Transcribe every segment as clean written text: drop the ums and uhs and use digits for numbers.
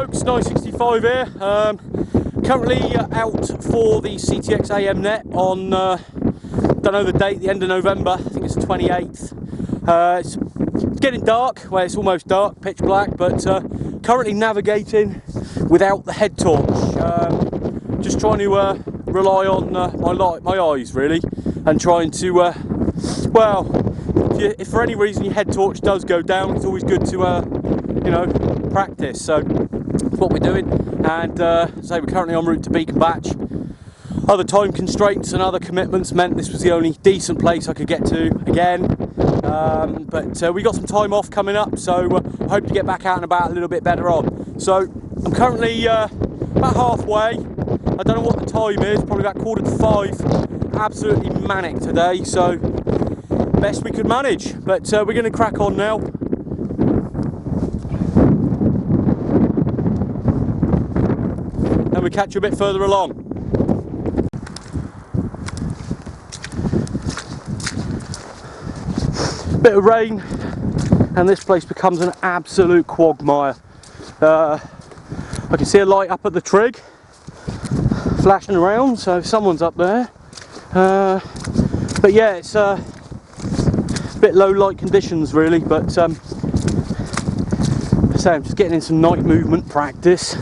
folks, 965 here. Currently out for the CTX AM net on, don't know the date, the end of November, I think it's the 28th. It's getting dark, well it's almost dark, pitch black, but currently navigating without the head torch. Just trying to rely on my eyes really, and trying to, well, if for any reason your head torch does go down, it's always good to, you know, practice. So that's what we're doing, and so we're currently en route to Beacon Batch. Other time constraints and other commitments meant this was the only decent place I could get to again, but we got some time off coming up, so I hope to get back out and about a little bit better on. So I'm currently about halfway. I don't know what the time is, probably about 4:45. Absolutely manic today, so best we could manage, but we're going to crack on now. And we'll catch you a bit further along. Bit of rain and this place becomes an absolute quagmire. I can see a light up at the trig flashing around, so someone's up there, but yeah, it's a bit low light conditions really, but so I'm just getting in some night movement practice.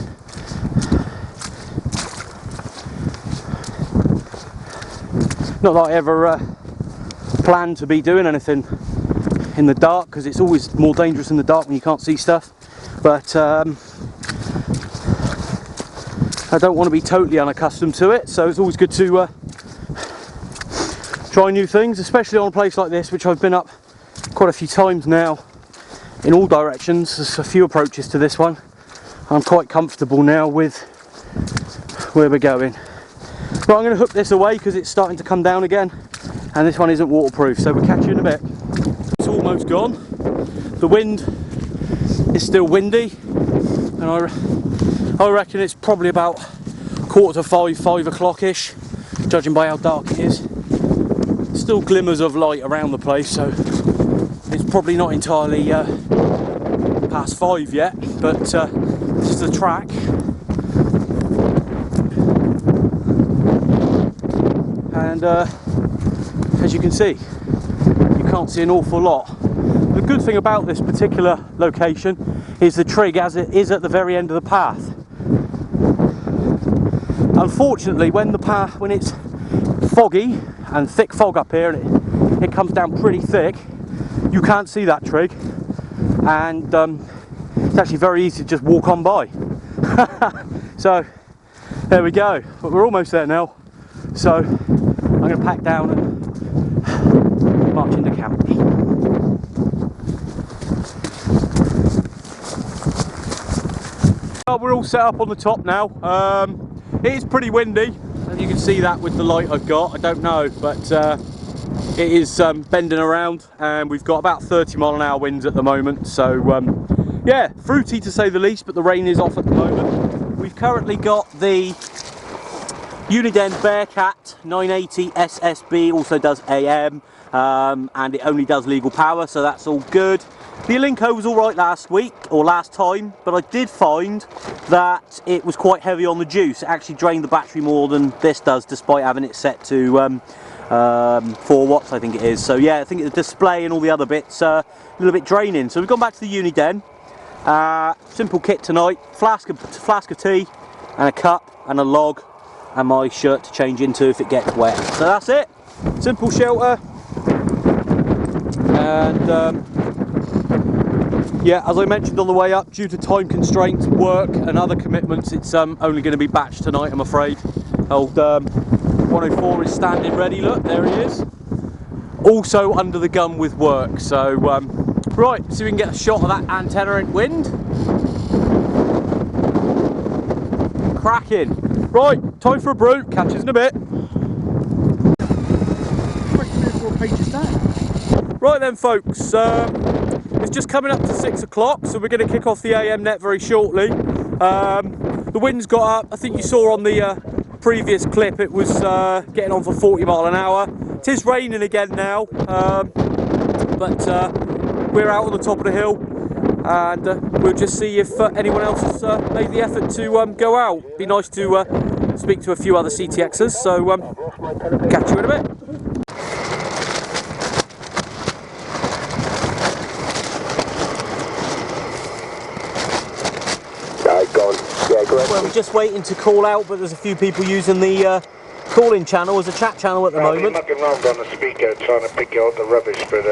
Not that I ever plan to be doing anything in the dark, because it's always more dangerous in the dark when you can't see stuff, but I don't want to be totally unaccustomed to it, so it's always good to try new things, especially on a place like this, which I've been up quite a few times now in all directions. There's a few approaches to this one. I'm quite comfortable now with where we're going. Right, I'm going to hook this away because it's starting to come down again, and this one isn't waterproof, so we'll catch you in a bit. It's almost gone. The wind is still windy, and I reckon it's probably about 4:45, 5 o'clock-ish, judging by how dark it is. Still glimmers of light around the place, so it's probably not entirely past 5 yet, but this is the track. And as you can see, you can't see an awful lot. The good thing about this particular location is the trig as it is at the very end of the path. Unfortunately, when it's foggy and thick fog up here, and it comes down pretty thick, you can't see that trig, and it's actually very easy to just walk on by. So there we go, but we're almost there now, so I'm going to pack down and march into camp. Well, we're all set up on the top now. It is pretty windy, and you can see that with the light I've got. I don't know, but it is bending around, and we've got about 30-mile-an-hour winds at the moment, so yeah, fruity to say the least, but the rain is off at the moment. We've currently got the Uniden Bearcat 980 SSB, also does AM, and it only does legal power, so that's all good. The Elinco was alright last week, or last time, but I did find that it was quite heavy on the juice. It actually drained the battery more than this does, despite having it set to 4 watts, I think it is. So yeah, I think the display and all the other bits a little bit draining. So we've gone back to the Uniden. Simple kit tonight: flask of tea, and a cup, and a log, and my shirt to change into if it gets wet. So that's it. Simple shelter. And yeah, as I mentioned on the way up, due to time constraints, work and other commitments, it's only going to be batch tonight, I'm afraid. Old 104 is standing ready, look, there he is. Also under the gun with work, so right, see if we can get a shot of that antenna in wind. Cracking. Right, time for a brew, catch us in a bit. Right then folks, it's just coming up to 6 o'clock, so we're going to kick off the AM net very shortly. The wind's got up. I think you saw on the previous clip it was getting on for 40 mile an hour. It is raining again now, but we're out on the top of the hill, and we'll just see if anyone else has made the effort to go out. Be nice to speak to a few other CTXers, so catch you in a bit. Well, we're just waiting to call out, but there's a few people using the call-in channel as a chat channel at the moment. I'm mucking around on the speaker trying to pick out the rubbish, but...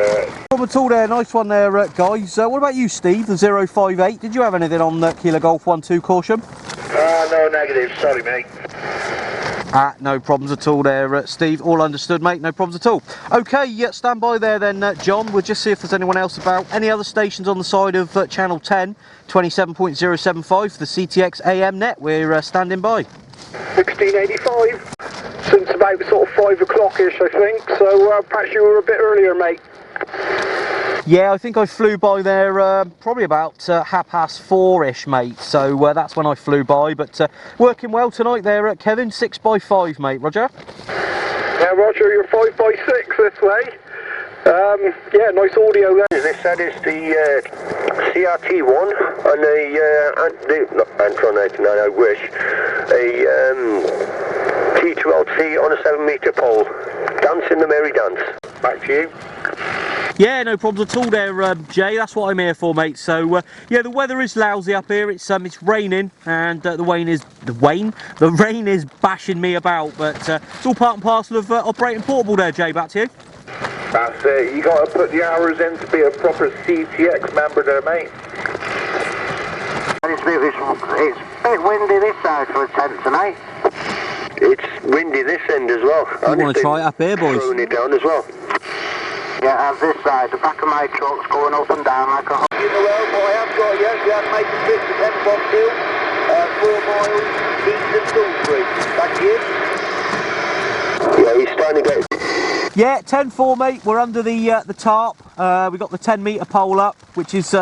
Problem at all there, nice one there, guys. What about you, Steve, the 058? Did you have anything on Kilo Golf 1-2 caution? No, negative, sorry mate. No problems at all there, Steve. All understood, mate, no problems at all. Okay, yeah, stand by there then, John. We'll just see if there's anyone else about. Any other stations on the side of channel 10, 27.075, the CTX AM net. We're standing by. 1685, since about sort of 5 o'clock-ish, I think, so perhaps you were a bit earlier, mate. Yeah, I think I flew by there probably about 4:30-ish, mate, so that's when I flew by, but working well tonight there, Kevin, 6x5, mate, Roger? Yeah, Roger, you're 5x6 this way. Yeah, nice audio there. This that is the CRT1 and the Antron 89, I wish, a T12C on a 7-metre pole, dancing the merry dance. Back to you. Yeah, no problems at all there, Jay. That's what I'm here for, mate. So, yeah, the weather is lousy up here. It's raining, and the rain is bashing me about. But it's all part and parcel of operating portable there, Jay. Back to you. That's it. You got to put the hours in to be a proper CTX member there, mate. It's a bit windy this side for a tent tonight. It's windy this end as well. I want to try it up here, boys. Throwing it down as well. Yeah, as this side, the back of my truck's going up and down like a... You know well, but I have got, yes, we have made the trip to 10 Box Hill, 4 miles, east of Salisbury. Back to you. Yeah, he's starting to get... Yeah, 10-4, mate. We're under the tarp. We've got the 10-metre pole up, which is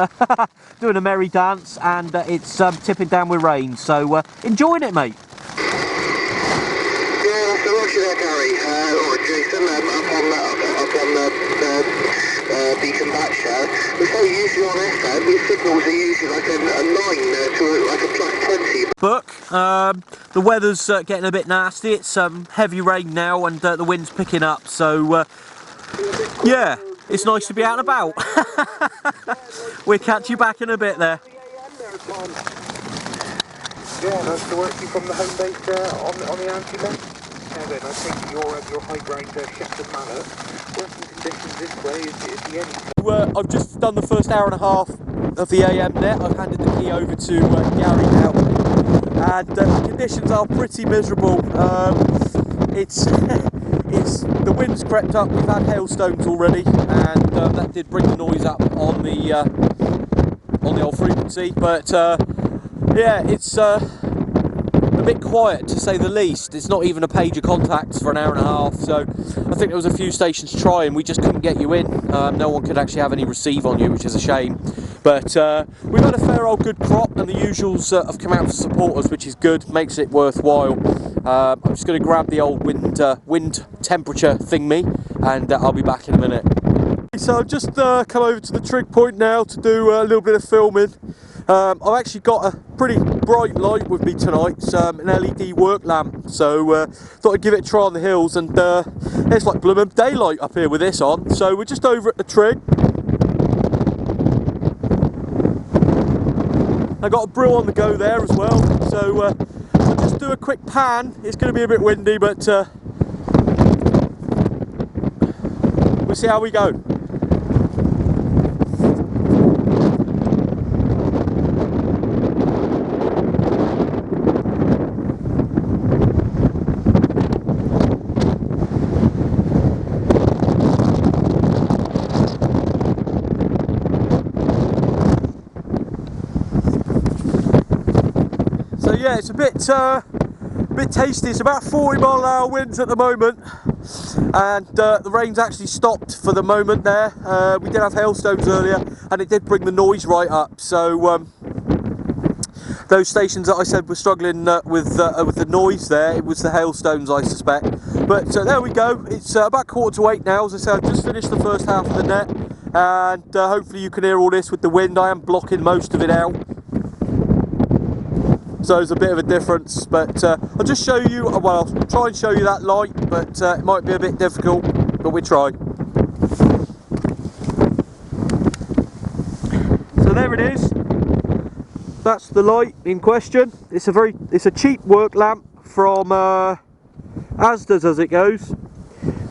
doing a merry dance, and it's tipping down with rain. So enjoying it, mate. Yeah, that's the Roger there, Gary. Or Jason, up on the beacon batch there. We say usually on FM, your signals are usually like a 9 to like a +20. Book, the weather's getting a bit nasty. It's heavy rain now, and the wind's picking up. So yeah, it's nice to be out and about. We'll catch you back in a bit there. Yeah, nice to work you from the home base on the anti-mech. Kevin, I think your high ground Shepton Manor. Working conditions this way is the end. I've just done the first hour and a half of the AM net. I've handed the key over to Gary now, and the conditions are pretty miserable. It's the wind's crept up. We've had hailstones already, and that did bring the noise up on the old frequency. But yeah, it's a bit quiet to say the least. It's not even a page of contacts for an hour and a half, so I think there was a few stations trying. We just couldn't get you in. No one could actually have any receive on you, which is a shame. But we've had a fair old good crop, and the usuals have come out to support us, which is good, makes it worthwhile. I'm just going to grab the old wind temperature thingy, and I'll be back in a minute. So I've just come over to the trig point now to do a little bit of filming. I've actually got a pretty bright light with me tonight. It's an LED work lamp, so thought I'd give it a try on the hills, and it's like blooming daylight up here with this on. So we're just over at the trig. I got a brew on the go there as well, so I'll just do a quick pan. It's going to be a bit windy, but we'll see how we go. Yeah, it's a bit tasty. It's about 40-mile-an-hour winds at the moment, and the rain's actually stopped for the moment there. We did have hailstones earlier, and it did bring the noise right up. So those stations that I said were struggling with the noise there, it was the hailstones, I suspect. But there we go. It's about 7:45 now. As I said, I've just finished the first half of the net. and hopefully you can hear all this with the wind. I am blocking most of it out, so there's a bit of a difference, but I'll just show you, well, I'll try and show you that light, but it might be a bit difficult, but we try. So there it is. That's the light in question. It's a cheap work lamp from Asda's as it goes.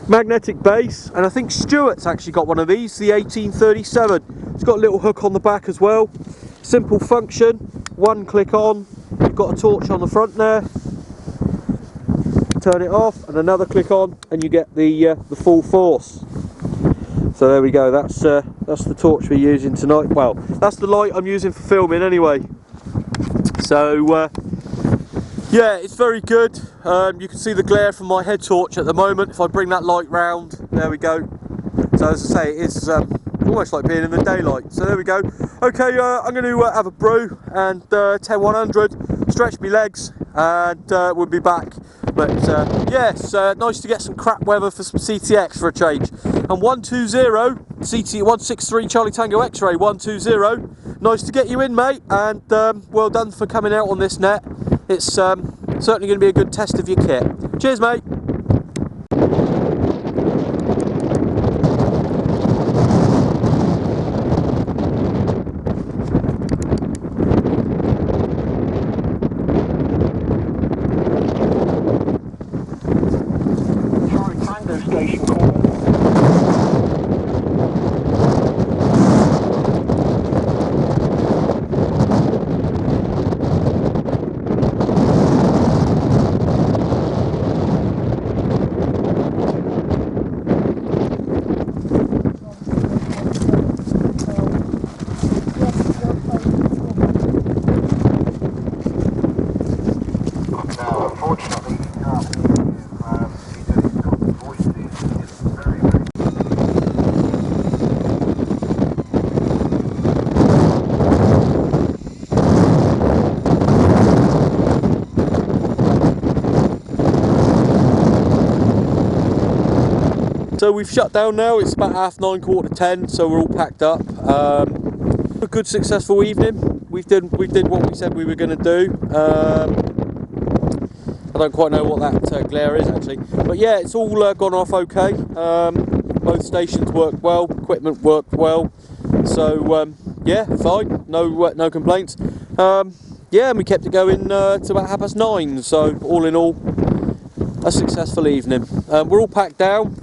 Magnetic base, and I think Stuart's actually got one of these, the 1837. It's got a little hook on the back as well. Simple function, one click on, you've got a torch on the front there. Turn it off, and another click on, and you get the full force. So there we go. That's the torch we're using tonight. Well, that's the light I'm using for filming anyway. So yeah, it's very good. You can see the glare from my head torch at the moment. If I bring that light round, there we go. So as I say, it's almost like being in the daylight. So there we go. Okay, I'm going to have a brew and 10-100, stretch my legs, and we'll be back. But yes, nice to get some crap weather for some CTX for a change. And 120 CT 163 Charlie Tango X-ray 120. Nice to get you in, mate, and well done for coming out on this net. It's certainly going to be a good test of your kit. Cheers, mate. Charlie Tango station call. So we've shut down now. It's about 9:30, 10:15, so we're all packed up. A good successful evening. We did what we said we were going to do. I don't quite know what that glare is actually, but yeah, it's all gone off okay. Both stations worked well, equipment worked well, so yeah, fine, no complaints. Yeah, and we kept it going to about 9:30, so all in all, a successful evening. We're all packed down.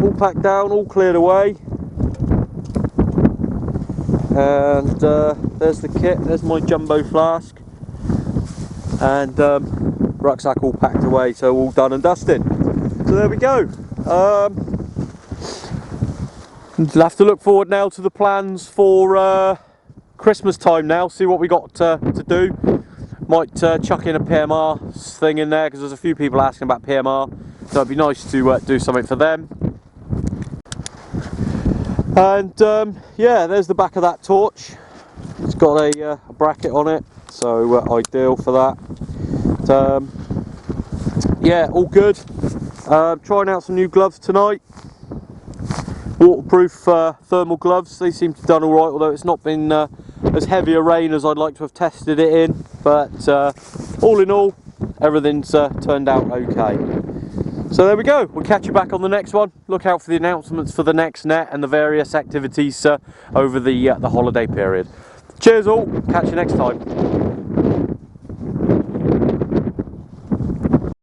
All packed down, all cleared away, and there's the kit. There's my jumbo flask and rucksack all packed away, so all done and dusted. So there we go. We'll have to look forward now to the plans for Christmas time now, see what we got to do. Might chuck in a PMR thing in there, because there's a few people asking about PMR, so it'd be nice to do something for them. And yeah, there's the back of that torch. It's got a bracket on it, so ideal for that. Yeah, all good. Trying out some new gloves tonight. Waterproof thermal gloves. They seem to have done alright, although it's not been as heavy a rain as I'd like to have tested it in. But all in all, everything's turned out okay. So there we go. We'll catch you back on the next one. Look out for the announcements for the next net and the various activities over the holiday period. Cheers all. Catch you next time.